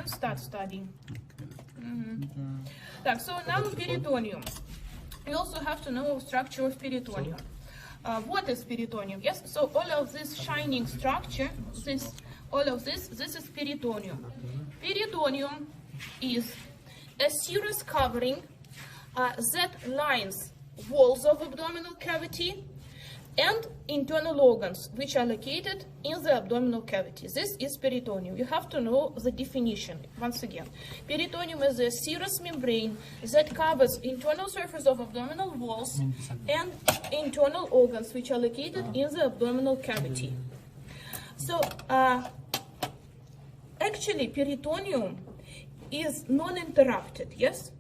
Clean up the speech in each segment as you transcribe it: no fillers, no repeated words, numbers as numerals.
start studying. Так, so now peritoneum. You also have to know structure of peritoneum. What is peritoneum? Yes, so all of this shining structure, this is peritoneum. Peritoneum is a serous covering that lines walls of abdominal cavity and internal organs which are located in the abdominal cavity. This is peritoneum. You have to know the definition once again. Peritoneum is a serous membrane that covers internal surface of abdominal walls and internal organs which are located in the abdominal cavity. So actually peritoneum is non-interrupted, yes?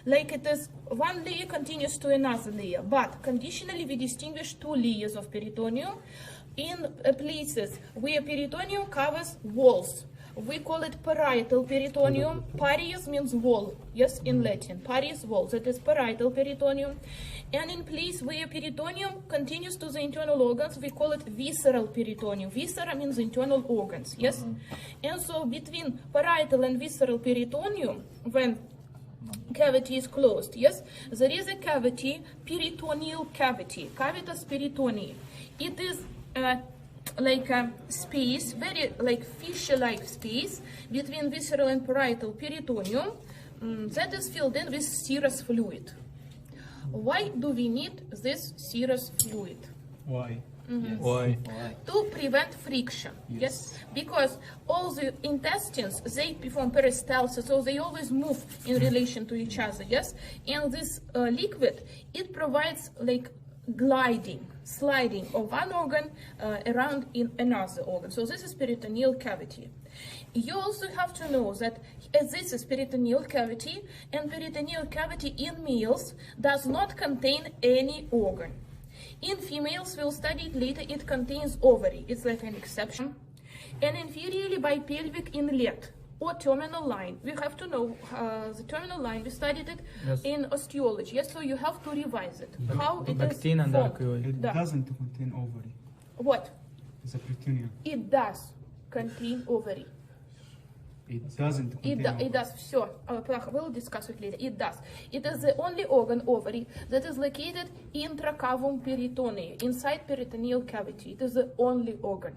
Like it is one layer continues to another layer, but conditionally we distinguish two layers of peritoneum in places where peritoneum covers walls. We call it parietal peritoneum. Parius means wall, yes, in Latin. Parius wall, that is parietal peritoneum. And in place where peritoneum continues to the internal organs, we call it visceral peritoneum. Viscera means internal organs, yes? And so between parietal and visceral peritoneum, when cavity is closed, yes, there is a cavity, peritoneal cavity, cavitas peritonei. It is like a space, very like fissure-like space between visceral and parietal peritoneum that is filled in with serous fluid. Why do we need this serous fluid? Why? Yes. Why? To prevent friction, yes. Because all the intestines, they perform peristalsis, so they always move in relation to each other, yes. And this liquid, it provides like gliding, sliding of one organ around in another organ. So this is peritoneal cavity. You also have to know that this is peritoneal cavity, and peritoneal cavity in males does not contain any organ. In females, we'll study it later, it contains ovary. It's like an exception. An inferiorly bipelvic inlet or terminal line. We have to know the terminal line. We studied it in osteology. Yes, so you have to revise it. How it is formed. It doesn't contain ovary. What? It's a peritoneum. It does contain ovary. It doesn't contain ovary. It does. Sure. We'll discuss it later. It does. It is the only organ, ovary, that is located intracavum peritonei, inside peritoneal cavity. It is the only organ.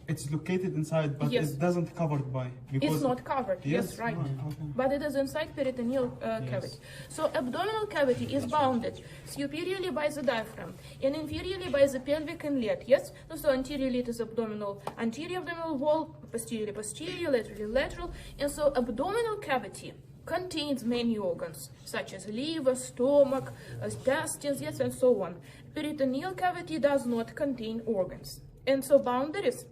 It's located inside, but it doesn't covered by. It's not covered. Yes, right. Okay. But it is inside peritoneal cavity. So abdominal cavity is bounded superiorly by the diaphragm and inferiorly by the pelvic inlet. Yes. So anteriorly it is anterior abdominal wall, posterior, laterally lateral, and so abdominal cavity contains many organs such as liver, stomach, intestines, yes, and so on. Peritoneal cavity does not contain organs. And so boundaries,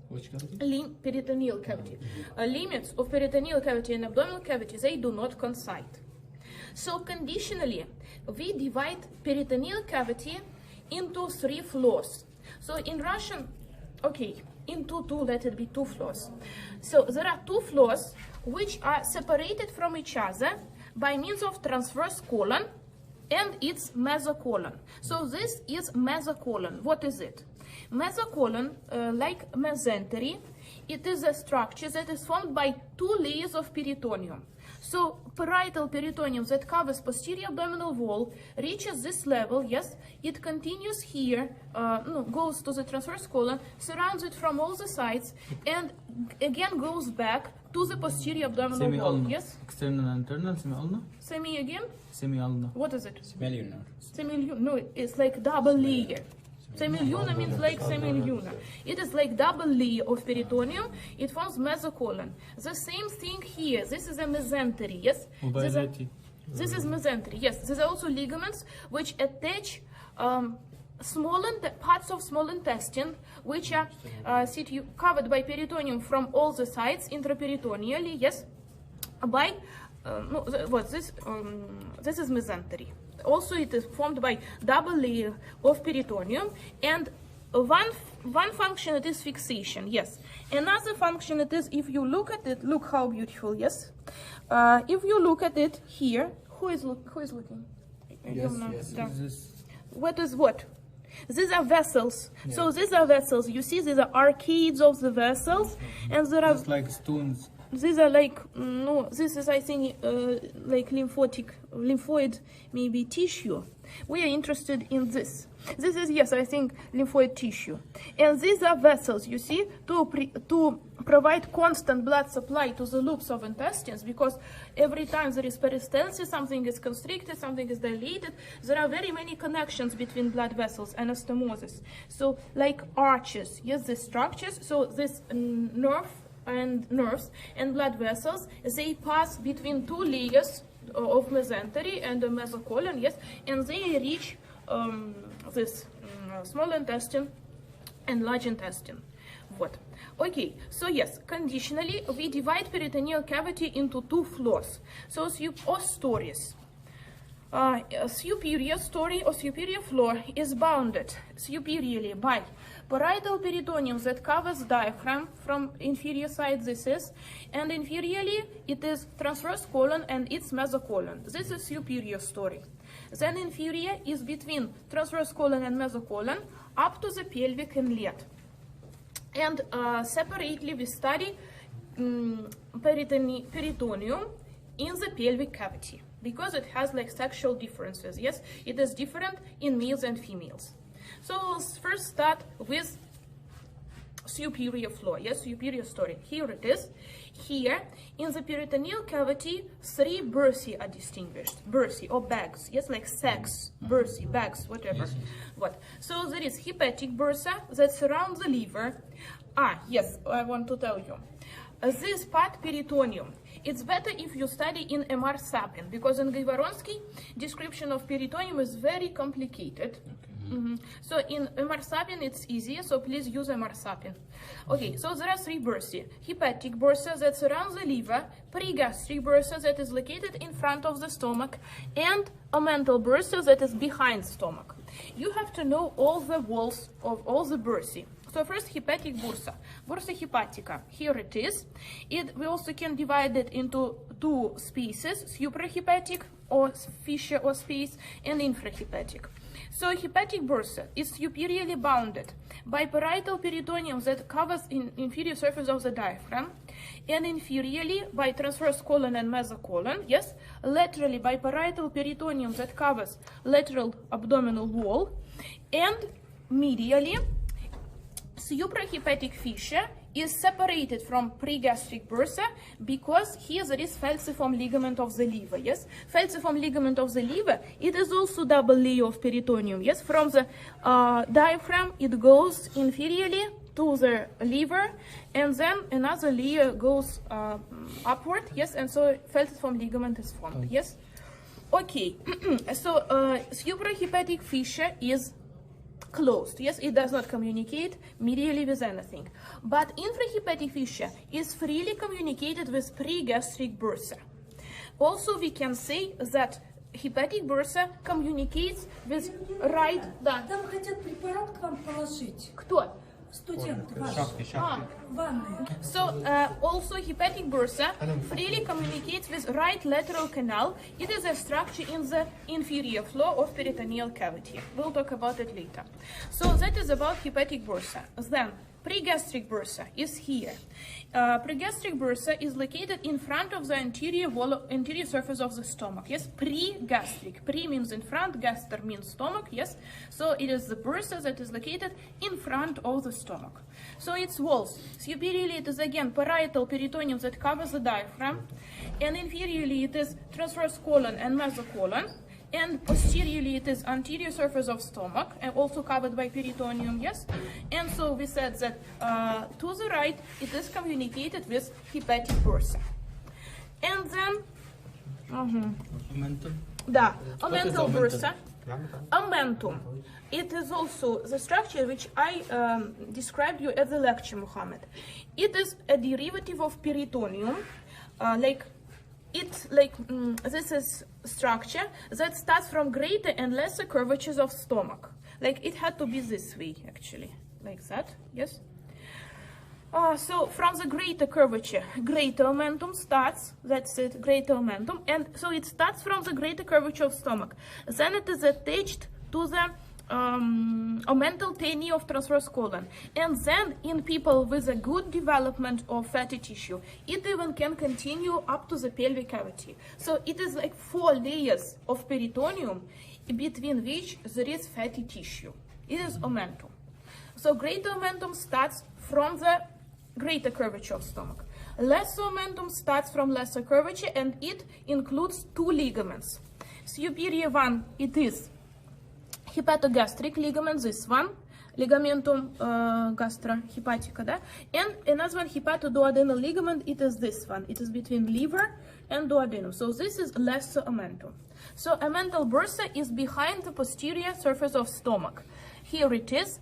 peritoneal cavity, limits of peritoneal cavity and abdominal cavity, they do not coincide. So conditionally, we divide peritoneal cavity into 3 floors. So in Russian, into 2, let it be 2 floors. So there are 2 floors which are separated from each other by means of transverse colon and its mesocolon. So this is mesocolon. What is it? Mesocolon, like mesentery, it is a structure that is formed by 2 layers of peritoneum. So parietal peritoneum that covers posterior abdominal wall reaches this level, yes, it continues here, goes to the transverse colon, surrounds it from all the sides, and again goes back to the posterior abdominal wall, yes? External and internal, semi-ulnar? Semi again? Semi-ulnar. What is it? Semi-lunar. Semi-lunar, no, it's like double layer. Semi-lunar means like semi-lunar. It is like double layer of peritoneum. It forms mesocolon. The same thing here. This is a mesentery, yes? This is mesentery, yes. These are also ligaments which attach parts of small intestine, which are covered by peritoneum from all the sides, intraperitoneally, yes? By, this is mesentery. Also, it is formed by double layer of peritoneum, and one function it is fixation, yes. Another function it is, if you look at it, look how beautiful, yes. If you look at it here, who is looking? Yes. What is what? These are vessels. So these are vessels. You see, these are arcades of the vessels, and there are just like stones these are like, no, this is, I think, like lymphoid, maybe tissue. We are interested in this. This is, yes, I think, lymphoid tissue. And these are vessels, you see, to provide constant blood supply to the loops of intestines, because every time there is peristalsis, something is constricted, something is dilated. There are very many connections between blood vessels and anastomosis. So, like arches, yes, these structures, so this nerves and blood vessels, they pass between two layers of mesentery and the mesocolon, yes, and they reach this small intestine and large intestine. What? Okay, so yes, conditionally we divide peritoneal cavity into two floors, so or stories. A superior story or superior floor is bounded superiorly by parietal peritoneum that covers diaphragm from inferior side, this is, and inferiorly it is transverse colon and its mesocolon. This is superior story. Then inferior is between transverse colon and mesocolon up to the pelvic inlet. And separately we study peritoneum in the pelvic cavity, because it has like sexual differences. Yes, it is different in males and females. So let's first start with superior floor. Yes, superior story. Here it is. Here in the peritoneal cavity, three bursae are distinguished. Bursae or bags. Yes, like sacks, bursae, bags, whatever. What? So there is hepatic bursa that surrounds the liver. Yes, I want to tell you. This part, peritoneum, it's better if you study in MR Sapien, because in Gavronsky, description of peritoneum is very complicated. So in MR Sapien it's easier, so please use MR Sapien. Okay, so there are three bursae. Hepatic bursa that surrounds the liver, pregastric bursa that is located in front of the stomach, and omental bursa that is behind stomach. You have to know all the walls of all the bursae. So first, hepatic bursa, bursa hepatica. Here it is. We also can divide it into two species, suprahepatic or fissure or space, and infrahepatic. So hepatic bursa is superiorly bounded by parietal peritoneum that covers inferior surface of the diaphragm, and inferiorly by transverse colon and mesocolon, yes, laterally by parietal peritoneum that covers lateral abdominal wall, and medially suprahepatic fissure is separated from pregastric bursa because here there is falciform ligament of the liver. Yes, falciform ligament of the liver, it is also double layer of peritoneum. Yes, from the diaphragm it goes inferiorly to the liver, and then another layer goes upward. Yes, and so falciform ligament is formed. Yes, okay. So suprahepatic fissure is closed. Yes, it does not communicate medially with anything. But infrahepatic fissure is freely communicated with pregastric bursa. Also, we can say that hepatic bursa communicates with right... Да. Там хотят препарат к вам положить. Кто? Студент ваш. Шапки. Ванная. So, also hepatic bursa freely communicates with right lateral canal. It is a structure in the inferior floor of peritoneal cavity. We'll talk about it later. So that is about hepatic bursa. Then, pregastric bursa is here. Pregastric bursa is located in front of the anterior surface of the stomach. Yes, pregastric. Pre means in front, gaster means stomach. Yes, so it is the bursa that is located in front of the stomach. So its walls, superiorly it is again parietal peritoneum that covers the diaphragm, and inferiorly it is transverse colon and mesocolon, and posteriorly it is anterior surface of stomach and also covered by peritoneum. Yes, and so we said that to the right it is communicated with hepatic bursa. And then Omentum. Omental bursa. Omentum. It is also the structure which I described you at the lecture, Muhammad. It is a derivative of peritoneum, this is structure that starts from greater and lesser curvatures of stomach. Like it had to be this way, actually, like that. Yes. So from the greater curvature, greater omentum starts. That's it, greater omentum, and so it starts from the greater curvature of stomach. Then it is attached to the omental tiny of transverse colon. And then in people with a good development of fatty tissue, it even can continue up to the pelvic cavity. So it is like 4 layers of peritoneum between which there is fatty tissue. It is omentum. So greater omentum starts from the greater curvature of stomach. Lesser omentum starts from lesser curvature, and it includes 2 ligaments. Superior one, it is hepatogastric ligament, this one, ligamentum gastrohepatica, da? And another one, hepatoduodenal ligament, it is this one. It is between liver and duodenum. So this is lesser omentum. So omental bursa is behind the posterior surface of stomach. Here it is.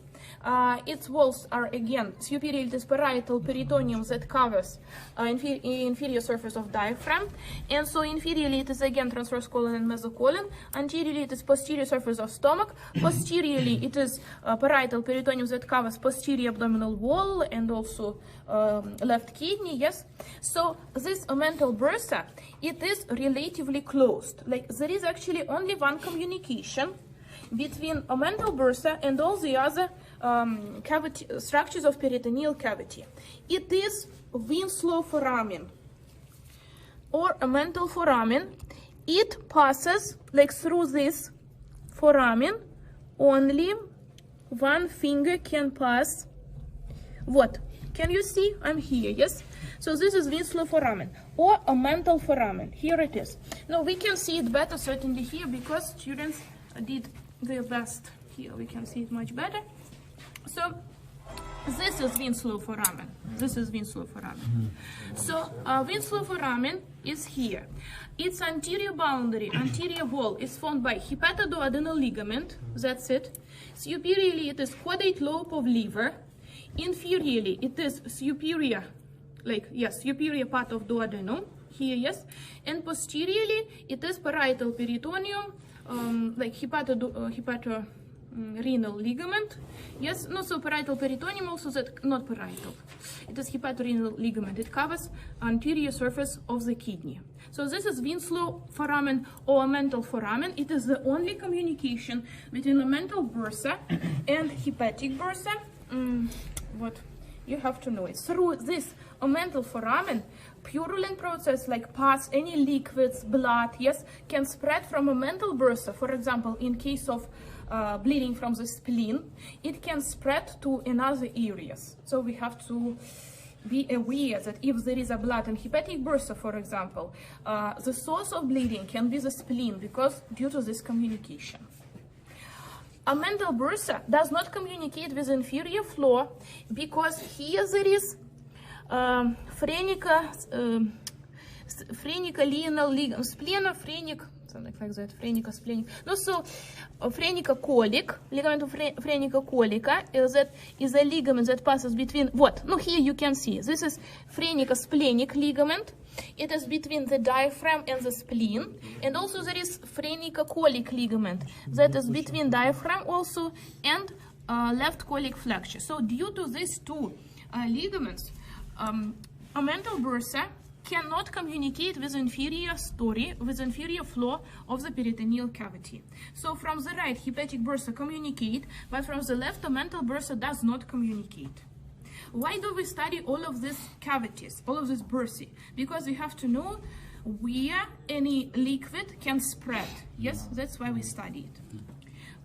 Its walls are again superior, it is parietal peritoneum that covers inferior surface of diaphragm, and so inferiorly it is again transverse colon and mesocolon. Anteriorly it is posterior surface of stomach. Posteriorly it is parietal peritoneum that covers posterior abdominal wall and also left kidney. Yes, so this omental bursa, it is relatively closed. Like there is actually only one communication between omental bursa and all the other cavity structures of peritoneal cavity. It is Winslow foramen or omental foramen. It passes like through this foramen. Only one finger can pass. What? Can you see? I'm here, yes? So this is Winslow foramen or omental foramen. Here it is. Now we can see it better certainly here because students did their best. Here we can see it much better. So this is Winslow foramen. This is Winslow foramen. So Winslow foramen is here. Its anterior boundary, anterior wall is formed by hepatoduodenal ligament. That's it. Superiorly it is caudate lobe of liver. Inferiorly it is superior, superior part of duodenum. Here, yes. And posteriorly it is parietal peritoneum, hepatorenal ligament. Yes, no, so parietal peritoneum also that, not parietal. It is hepatorenal ligament. It covers anterior surface of the kidney. So this is Winslow foramen or omental foramen. It is the only communication between omental bursa and hepatic bursa. What you have to know is through this omental foramen, purulent process like pus, any liquids, blood, yes, can spread from omental bursa. For example, in case of bleeding from the spleen, it can spread to another areas. So we have to be aware that if there is a blood in hepatic bursa, for example, the source of bleeding can be the spleen because due to this communication. Omental bursa does not communicate with inferior floor because here there is phrenica lienal ligament, splenophrenic, something like that, phrenica splenic. No, so phrenica colic, ligament of phrenica colica, that is a ligament that passes between what? No, here you can see this is phrenica splenic ligament. It is between the diaphragm and the spleen, and also there is phrenica colic ligament that is between diaphragm also and left colic flexure. So due to these 2 ligaments, omental bursa cannot communicate with inferior story, with inferior floor of the peritoneal cavity. So from the right, hepatic bursa communicate, but from the left, omental bursa does not communicate. Why do we study all of these cavities, all of this bursae? Because we have to know where any liquid can spread. Yes, that's why we study it.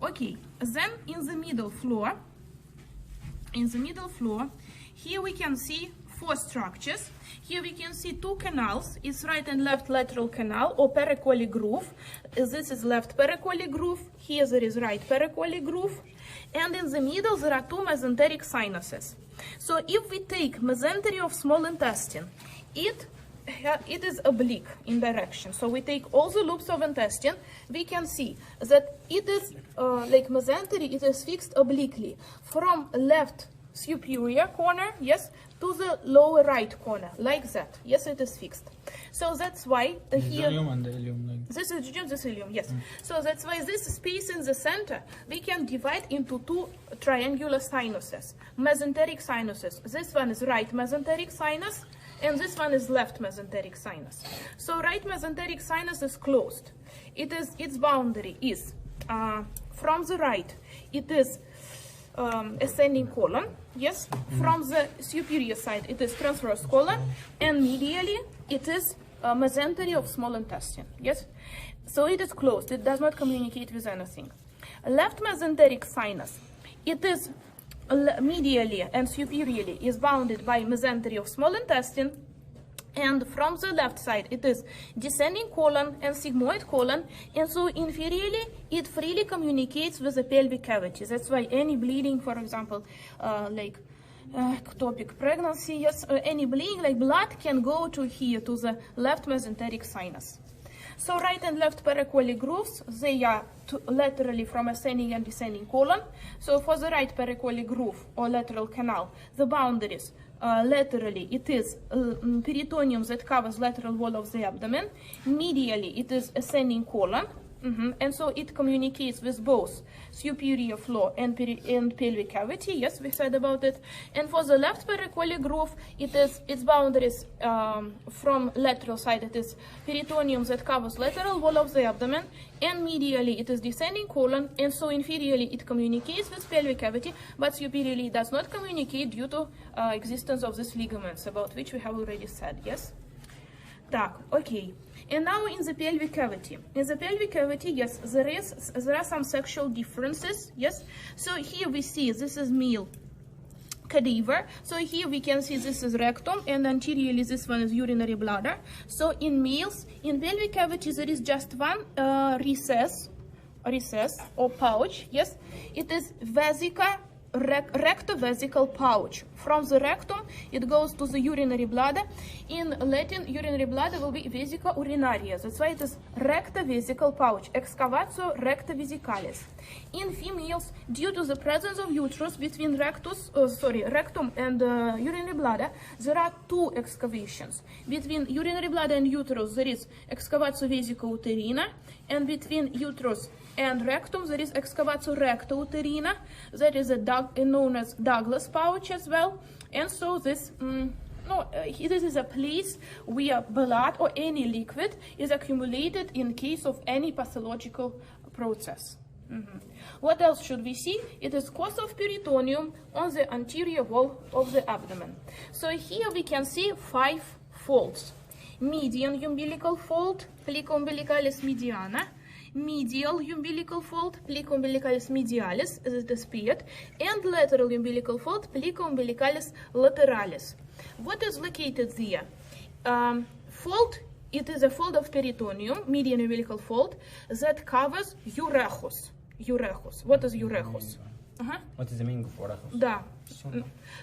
Okay, then in the middle floor, here we can see 4 structures. Here we can see 2 canals. It's right and left lateral canal or pericolic groove. This is left pericolic groove. Here there is right pericolic groove. And in the middle there are 2 mesenteric sinuses. So if we take mesentery of small intestine, it is oblique in direction. So we take all the loops of intestine, we can see that it is like mesentery, it is fixed obliquely from left superior corner, yes, to the lower right corner, like that. Yes, it is fixed. So that's why here, and the ileum, like. this is jejunum, this is ileum, yes. So that's why this space in the center, we can divide into 2 triangular sinuses, mesenteric sinuses. This one is right mesenteric sinus, and this one is left mesenteric sinus. So right mesenteric sinus is closed. Its boundary is From the right, it is ascending colon, yes. From the superior side, it is transverse colon, and medially, it is mesentery of small intestine, yes. So it is closed, it does not communicate with anything. Left mesenteric sinus, it is medially and superiorly is bounded by mesentery of small intestine, and from the left side it is descending colon and sigmoid colon, and so inferiorly it freely communicates with the pelvic cavity. That's why any bleeding, for example, like ectopic pregnancy, yes, any bleeding like blood can go to here, to the left mesenteric sinus. So right and left paracolic grooves, they are laterally from ascending and descending colon. So for the right paracolic groove or lateral canal, the boundaries laterally it is peritoneum that covers lateral wall of the abdomen. Medially it is ascending colon. And so it communicates with both superior floor and pelvic cavity. Yes, we said about it. And for the left paracolic groove, its boundaries from lateral side, it is peritoneum that covers lateral wall of the abdomen, and medially it is descending colon, and so inferiorly it communicates with pelvic cavity, but superiorly it does not communicate due to existence of these ligaments, about which we have already said. Yes. Okay. And now in the pelvic cavity. In the pelvic cavity, yes, there are some sexual differences. Yes. So here we see this is male cadaver. So here we can see this is rectum, and anteriorly this one is urinary bladder. So in males, in pelvic cavity there is just one recess or pouch. Yes, it is vesica. Rectovesical pouch. From the rectum, it goes to the urinary bladder. In Latin, urinary bladder will be vesica urinaria. That's why it is rectovesical pouch. Excavatio rectovesicalis. In females, due to the presence of uterus between rectum and urinary bladder, there are two excavations. Between urinary bladder and uterus, there is excavatio vesica uterina, and between uterus and rectum, there is excavatio recta uterina. That is known as Douglas pouch as well. And so this, this is a place where blood or any liquid is accumulated in case of any pathological process. What else should we see? It is course of peritoneum on the anterior wall of the abdomen. So here we can see 5 folds. Median umbilical fold, plica umbilicalis mediana. Medial umbilical fold, plica umbilicalis medialis, as it is paired, and lateral umbilical fold, plica umbilicalis lateralis. What is located there? Fold, it is a fold of peritoneum, median umbilical fold, that covers urethus. What is urethus? What is the meaning of urethus? Da.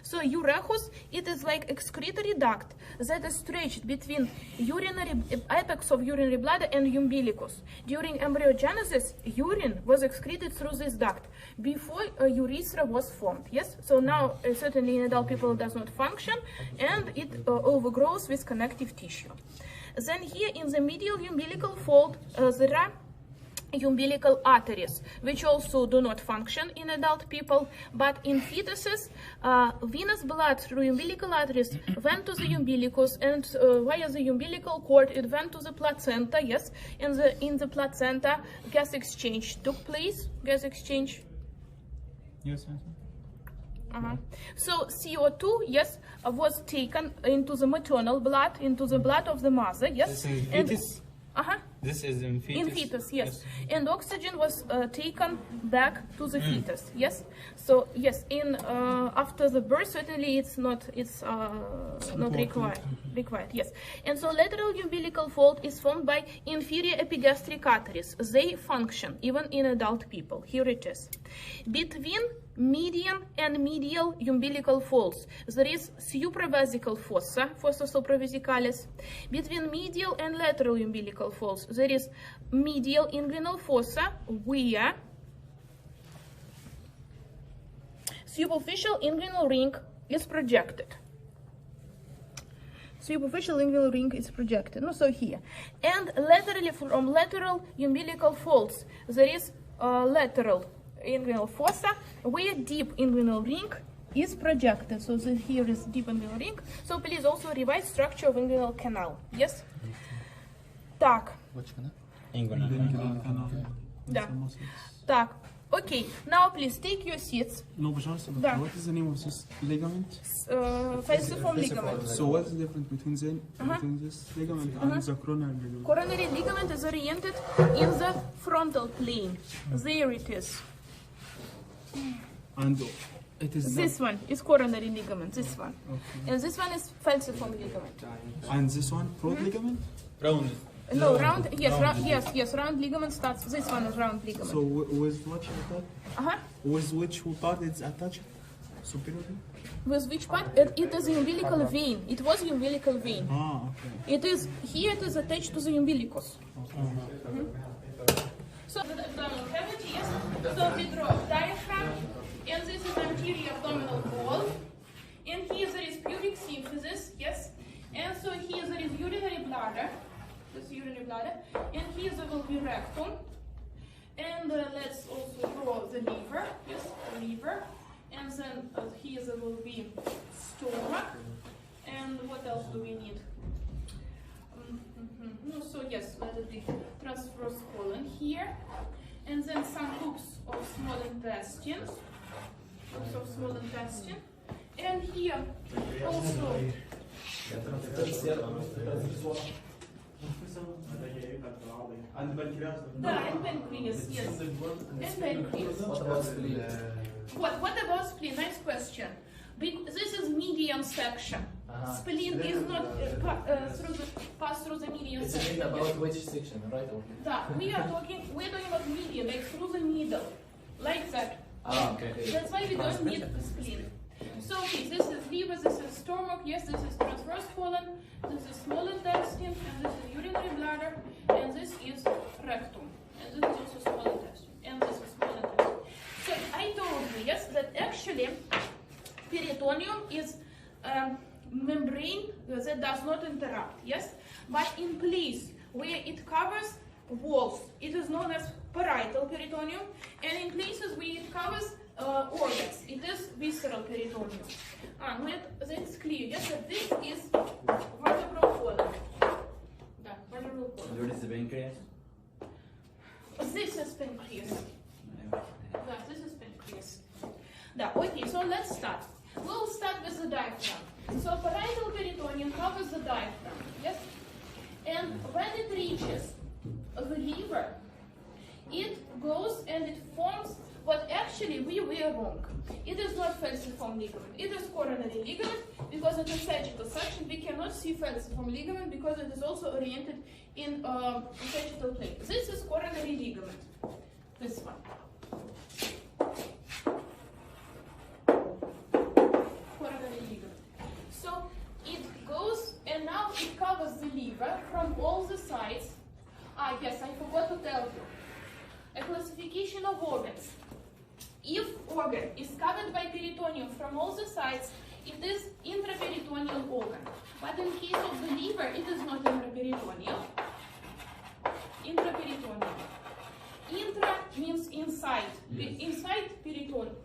So urethus, it is like excretory duct that is stretched between apex of urinary bladder and umbilicus. During embryogenesis, urine was excreted through this duct before a urethra was formed. Yes. So now certainly in adult people it does not function, and it overgrows with connective tissue. Then here in the medial umbilical fold, there are umbilical arteries, which also do not function in adult people, but in fetuses, venous blood through umbilical arteries went to the umbilicus, and via the umbilical cord it went to the placenta. Yes, and in the placenta gas exchange took place. Gas exchange. Yes. So CO2, yes, was taken into the maternal blood, into the blood of the mother. Yes, this is fetus. This is in fetus. In fetus, yes. And oxygen was taken back to the fetus. Yes. So yes, in after the birth, certainly it's not required. Yes. And so lateral umbilical fold is formed by inferior epigastric arteries. They function even in adult people. Here it is. Between median and medial umbilical folds, there is supravesical fossa, fossa supravesicalis. Between medial and lateral umbilical folds, there is medial inguinal fossa, where superficial inguinal ring is projected. Superficial inguinal ring is projected. No, so here. And laterally from lateral umbilical folds, there is lateral inguinal fossa, where deep inguinal ring is projected. So here is deep inguinal ring. So please also revise structure of inguinal canal. Yes? Так. Inguinal. Да. Так. Okay, now please take your seats. No, пожалуйста. Да. What is the name of this ligament? Falciform ligament. So what's the difference between this ligament and the coronary ligament? Coronary ligament is oriented in the frontal plane. There it is. And it is This one is coronary ligament, this one. Okay. And this one is falciform ligament. And this one, broad ligament? Round. No, round, yes, round ligament starts, this one is round ligament. So with what attached? Uh-huh. With which part it's attached? Superiorly? With which part? It is the umbilical vein. It was the umbilical vein. Ah, okay. It is, here it is attached to the umbilicus. So the abdominal cavity, yes. So we draw diaphragm, and this is anterior abdominal wall. And here there is pubic symphysis, yes. And so here there is urinary bladder, this urinary bladder, and here there will be rectum. And let's also draw the liver, yes, liver. And then here there will be stomach. And what else do we need? No, so yes, let it be transverse colon here. And then some hoops of small intestine. Hoops of small intestine. And here also. And pancreas? And pancreas, yes. And pancreas. What about spleen? Nice question. This is median section. Spleen is not pass through the median section. About which section, right? We're talking about median, like through the middle, like that. Okay. That's why we don't need the spleen. So okay, this is liver, this is stomach, yes, this is transverse colon, this is small intestine, and this is urinary bladder, and this is rectum, and this is also small intestine, and this is small intestine. So I told you, yes, that actually peritoneum is membrane that does not interrupt, yes, but in place where it covers walls, it is known as parietal peritoneum, and in places where it covers organs, it is visceral peritoneum. That's clear, yes, that this is vertebral column. Vertebral column. Where is the pancreas? This is pancreas. This is pancreas. Okay, so let's start. We'll start with the diaphragm. So parietal peritoneum covers the diaphragm, yes? And when it reaches the liver, it goes and it forms what actually we were wrong. It is not falciform ligament. It is coronary ligament because it is sagittal section. We cannot see falciform ligament because it is also oriented in sagittal plane. This is coronary ligament. This one. Coronary ligament. So it goes and now it covers the liver from all the sides. Yes, I forgot to tell you. A classification of organs. If organ is covered by peritoneum from all the sides, it is intraperitoneal organ. But in case of the liver, it is not intraperitoneal. Intraperitoneal. Intra means inside. Inside peritoneal,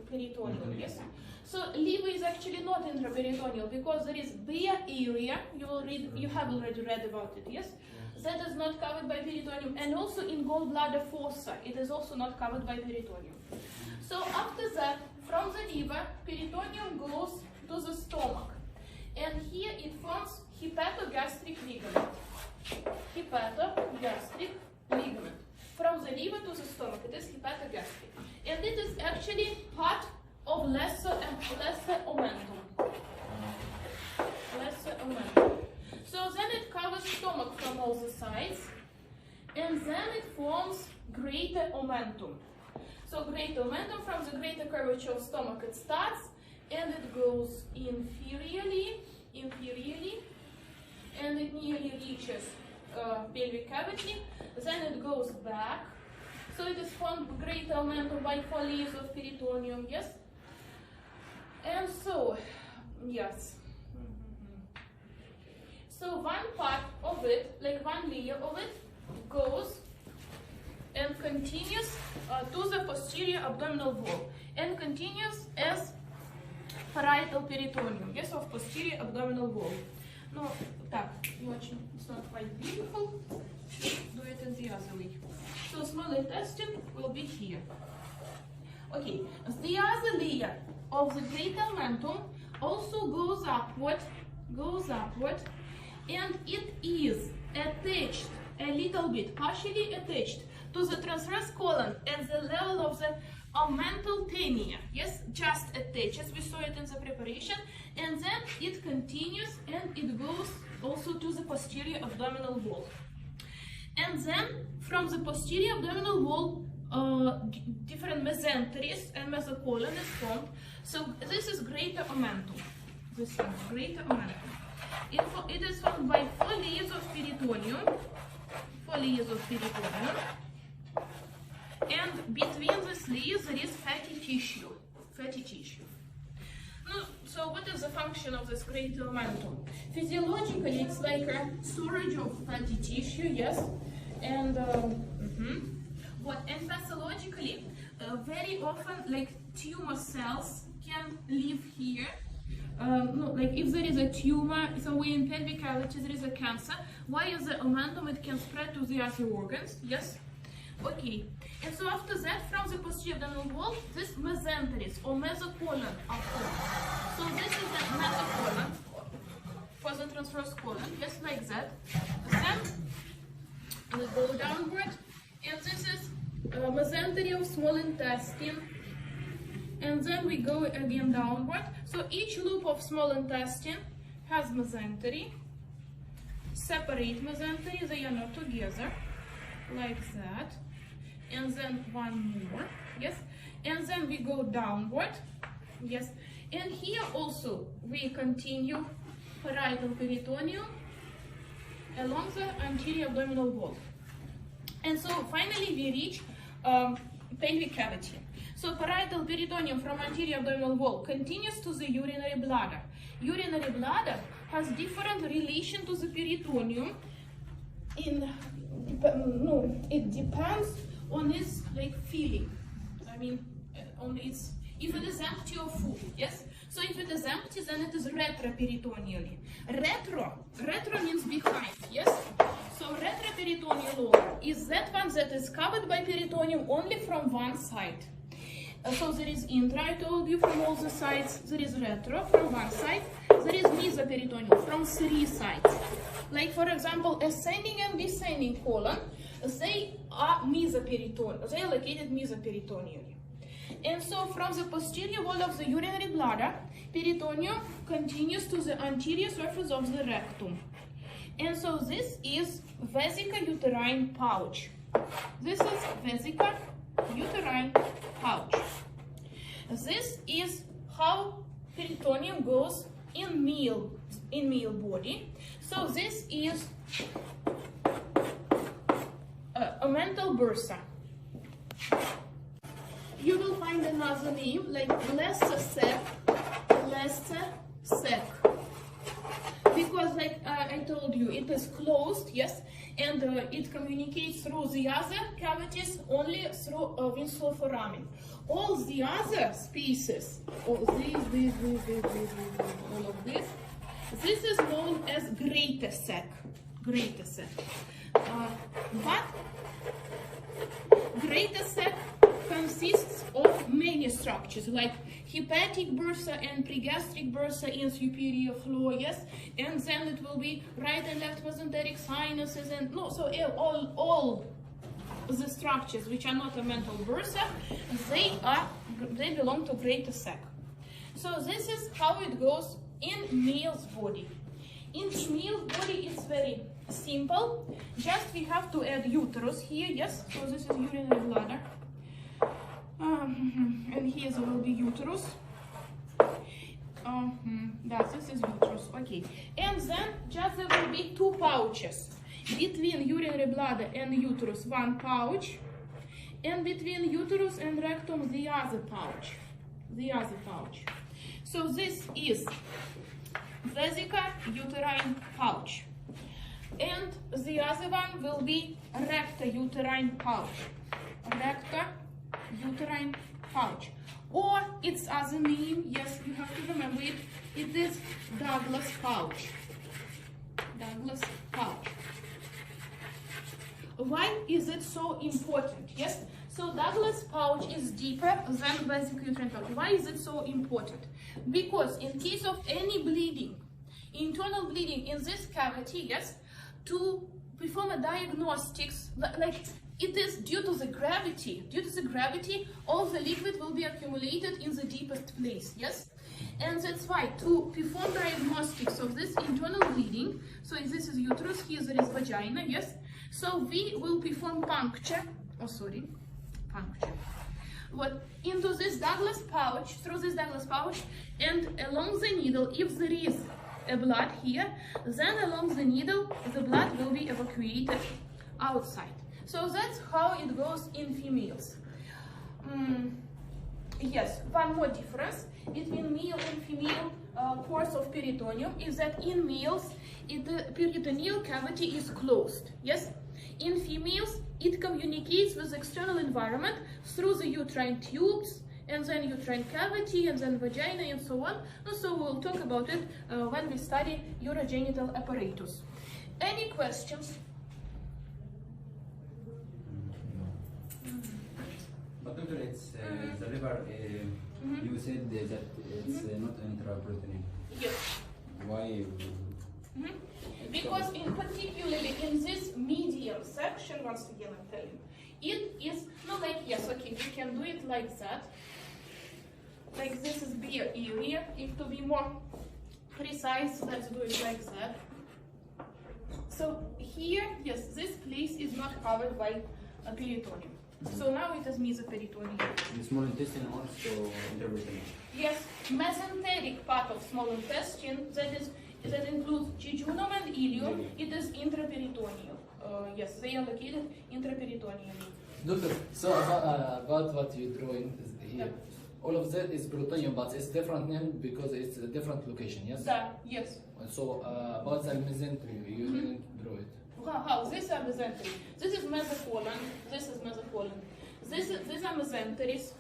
yes. So liver is actually not intraperitoneal because there is bare area. You have already read about it, yes? That is not covered by peritoneum. And also in gallbladder fossa, it is also not covered by peritoneum. So after that, from the liver, peritoneum goes to the stomach. And here it forms hepatogastric ligament. Hepatogastric ligament. From the liver to the stomach, it is hepatogastric. And it is actually part of lesser omentum. Lesser omentum. So then it covers stomach from all the sides. And then it forms greater omentum. So greater omentum, from the greater curvature of stomach it starts, and it goes inferiorly, and it nearly reaches pelvic cavity. Then it goes back. So it is formed greater omentum by 4 layers of peritoneum, yes? And so, yes. So one part of it, like one layer of it, goes and continues to the posterior abdominal wall and continues as parietal peritoneum, yes, of posterior abdominal wall. No, it's not quite beautiful. Do it in the other way. So small intestine will be here. Okay, the other layer of the greater omentum also goes upward, and it is attached a little bit, partially attached to the transverse colon at the level of the omental tenia. Yes, just attaches, we saw it in the preparation, and then it continues and it goes also to the posterior abdominal wall. And then from the posterior abdominal wall, different mesenteries and mesocolon is formed. So this is greater omentum. This is greater omentum. It is formed by 4 layers of peritoneum. 4 layers of peritoneum. And between these layers there is fatty tissue. Fatty tissue. Now, so what is the function of this greater omentum? Physiologically, it's like a storage of fatty tissue, yes. And and pathologically, very often, like tumor cells can live here. No, like if there is a tumor somewhere in pelvic cavity, there is a cancer. Why is the omentum? It can spread to the other organs. Yes. Okay. And so after that, from the posterior abdominal wall, this mesenteries or mesocolon are formed. So this is the mesocolon for the transverse colon, just like that. Then we go downward, and this is mesentery of small intestine, and then we go again downward. So each loop of small intestine has mesentery, separate mesentery, they are not together, like that, and then one more, yes, and then we go downward, yes, and here also we continue parietal peritoneum along the anterior abdominal wall. And so finally we reach pelvic cavity. So parietal peritoneum from anterior abdominal wall continues to the urinary bladder. Urinary bladder has different relation to the peritoneum. It depends on its feeling. I mean, on its, if it is empty or full, yes? So if it is empty, then it is retroperitoneally. Retro means behind, yes? So retroperitoneal wall is that one that is covered by peritoneum only from one side. So there is intra, I told you, from all the sides. There is retro from one side. There is mesoperitoneum from 3 sides. Like for example, ascending and descending colon, they are mesoperitoneal. They are located mesoperitoneally. And so from the posterior wall of the urinary bladder, peritoneum continues to the anterior surface of the rectum. And so this is vesica-uterine pouch. This is vesica-uterine pouch. This is how peritoneum goes in male body. So this is omental bursa. You will find another name like lesser sac, because like I told you, it is closed, yes, and it communicates through the other cavities only through ventral foramen. All the other spaces, all these, all of this is known as greater sac. But greater sac consists of many structures like hepatic bursa and pregastric bursa in superior floor, yes, and then it will be right and left mesenteric sinuses, and all the structures which are not omental bursa, they belong to greater sac. So this is how it goes in male's body. In female's body it's very simple. Just we have to add uterus here, yes. So this is urinary bladder. And here there will be uterus. This is uterus, okay. And then just there will be 2 pouches. Between urinary bladder and uterus, 1 pouch. And between uterus and rectum, the other pouch. So this is vesica-uterine pouch. And the other one will be recto-uterine pouch. Recto-uterine pouch. Or its other name, yes, you have to remember it, it is Douglas pouch. Why is it so important? Yes, So Douglas pouch is deeper than basic uterine pouch. Why is it so important? Because in case of any bleeding, internal bleeding in this cavity, yes, to perform a diagnostics, like it is due to the gravity, all the liquid will be accumulated in the deepest place, yes? And that's why to perform diagnostics of this internal bleeding, so this is uterus, here there is vagina, yes? So we will perform puncture, what into this Douglas pouch, through this Douglas pouch, and along the needle, if there is a blood here, then along the needle, the blood will be evacuated outside. So that's how it goes in females. Yes, one more difference between male and female course of peritoneum is that in males, the peritoneal cavity is closed, yes? In females, it communicates with the external environment through the uterine tubes, and then uterine cavity, and then vagina, and so on. And so we'll talk about it when we study urogenital apparatus. Any questions? But doctor, it's the liver, you said that it's not intraperitoneal. Yes. Why? Because particularly in this medial section, once again I'm telling you, it is not like, yes, okay, we can do it like that. Like this is bare area. If to be more precise, let's do it like that. So here, yes, this place is not covered by a peritoneum. So now it is mesoperitoneum. The small intestine also intraperitoneal. Yes, mesenteric part of small intestine, that includes jejunum and ileum, it is intraperitoneal. Yes, they are located intraperitoneally. Doctor, so about what you drew in here, Yeah. all of that is peritoneum, but it's different name because it's a different location, yes? Yes. So about the mesentery, you didn't draw it. How? These are mesentery. This is mesocolon. This is mesocolon. These are mesenteries.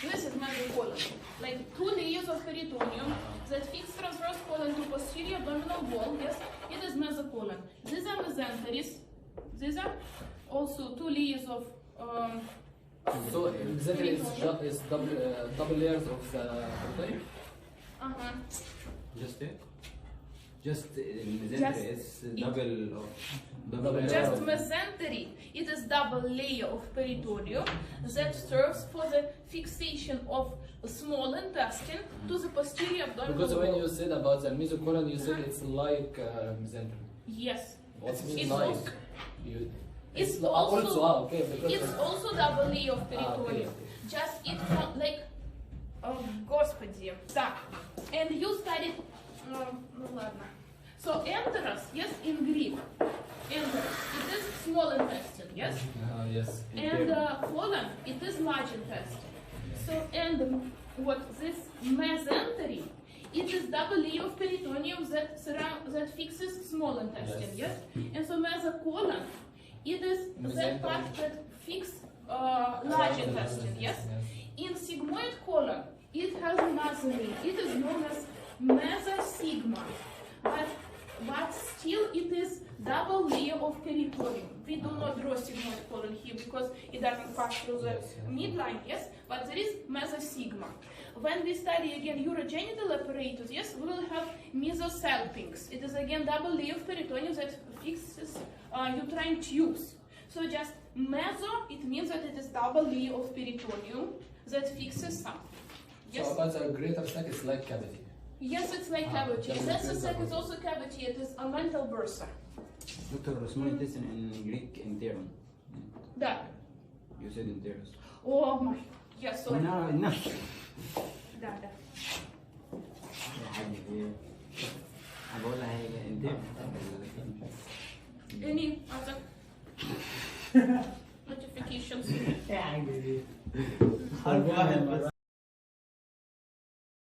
This is mesocolon. Like 2 layers of peritoneum that fix transverse colon to posterior abdominal wall. Yes, it is mesocolon. These are mesenteries. These are also 2 layers of. So mesentery is double layers of peritoneum. Just it? Just mesentery is double layer Just of- mesentery. It is double layer of peritoneum that serves for the fixation of a small intestine to the posterior abdominal Because when wall. you said about the mesocolon, you said it's like mesentery. Yes. What's It's like? also- You, It's also okay. Because it's also double layer of peritoneum. okay. Just it like Господи, так. And you studied ну ладно. So enteros, yes, in Greek, enteros, it is small intestine, yes, yes. and colon, it is large intestine. So and what this mesentery, it is double layer of peritoneum that fixes small intestine, yes, and so mesocolon, it is that part that fixes large intestine, yes. In sigmoid colon, it has another name. It is known as mesosigma, but still it is double layer of peritoneum. We do not draw sigmoid colon here because it doesn't pass through the midline, yes, but there is mesosigma. When we study again urogenital apparatus, yes, we will have mesosalpinx. It is again double layer of peritoneum that fixes uterine tubes. So just meso, it means that it is double layer of peritoneum that fixes something. Yes? So about the greater sac, it's like cavity. Yes, it's like cavity. That's the sac is also cavity. It is a mental bursa. Doctor, small intestine in Greek interum. Да. You said enterus. Oh my. Yes, sorry. No, no. Да, да. بقولها هي انترم. Any other notifications? حرف واحد بس.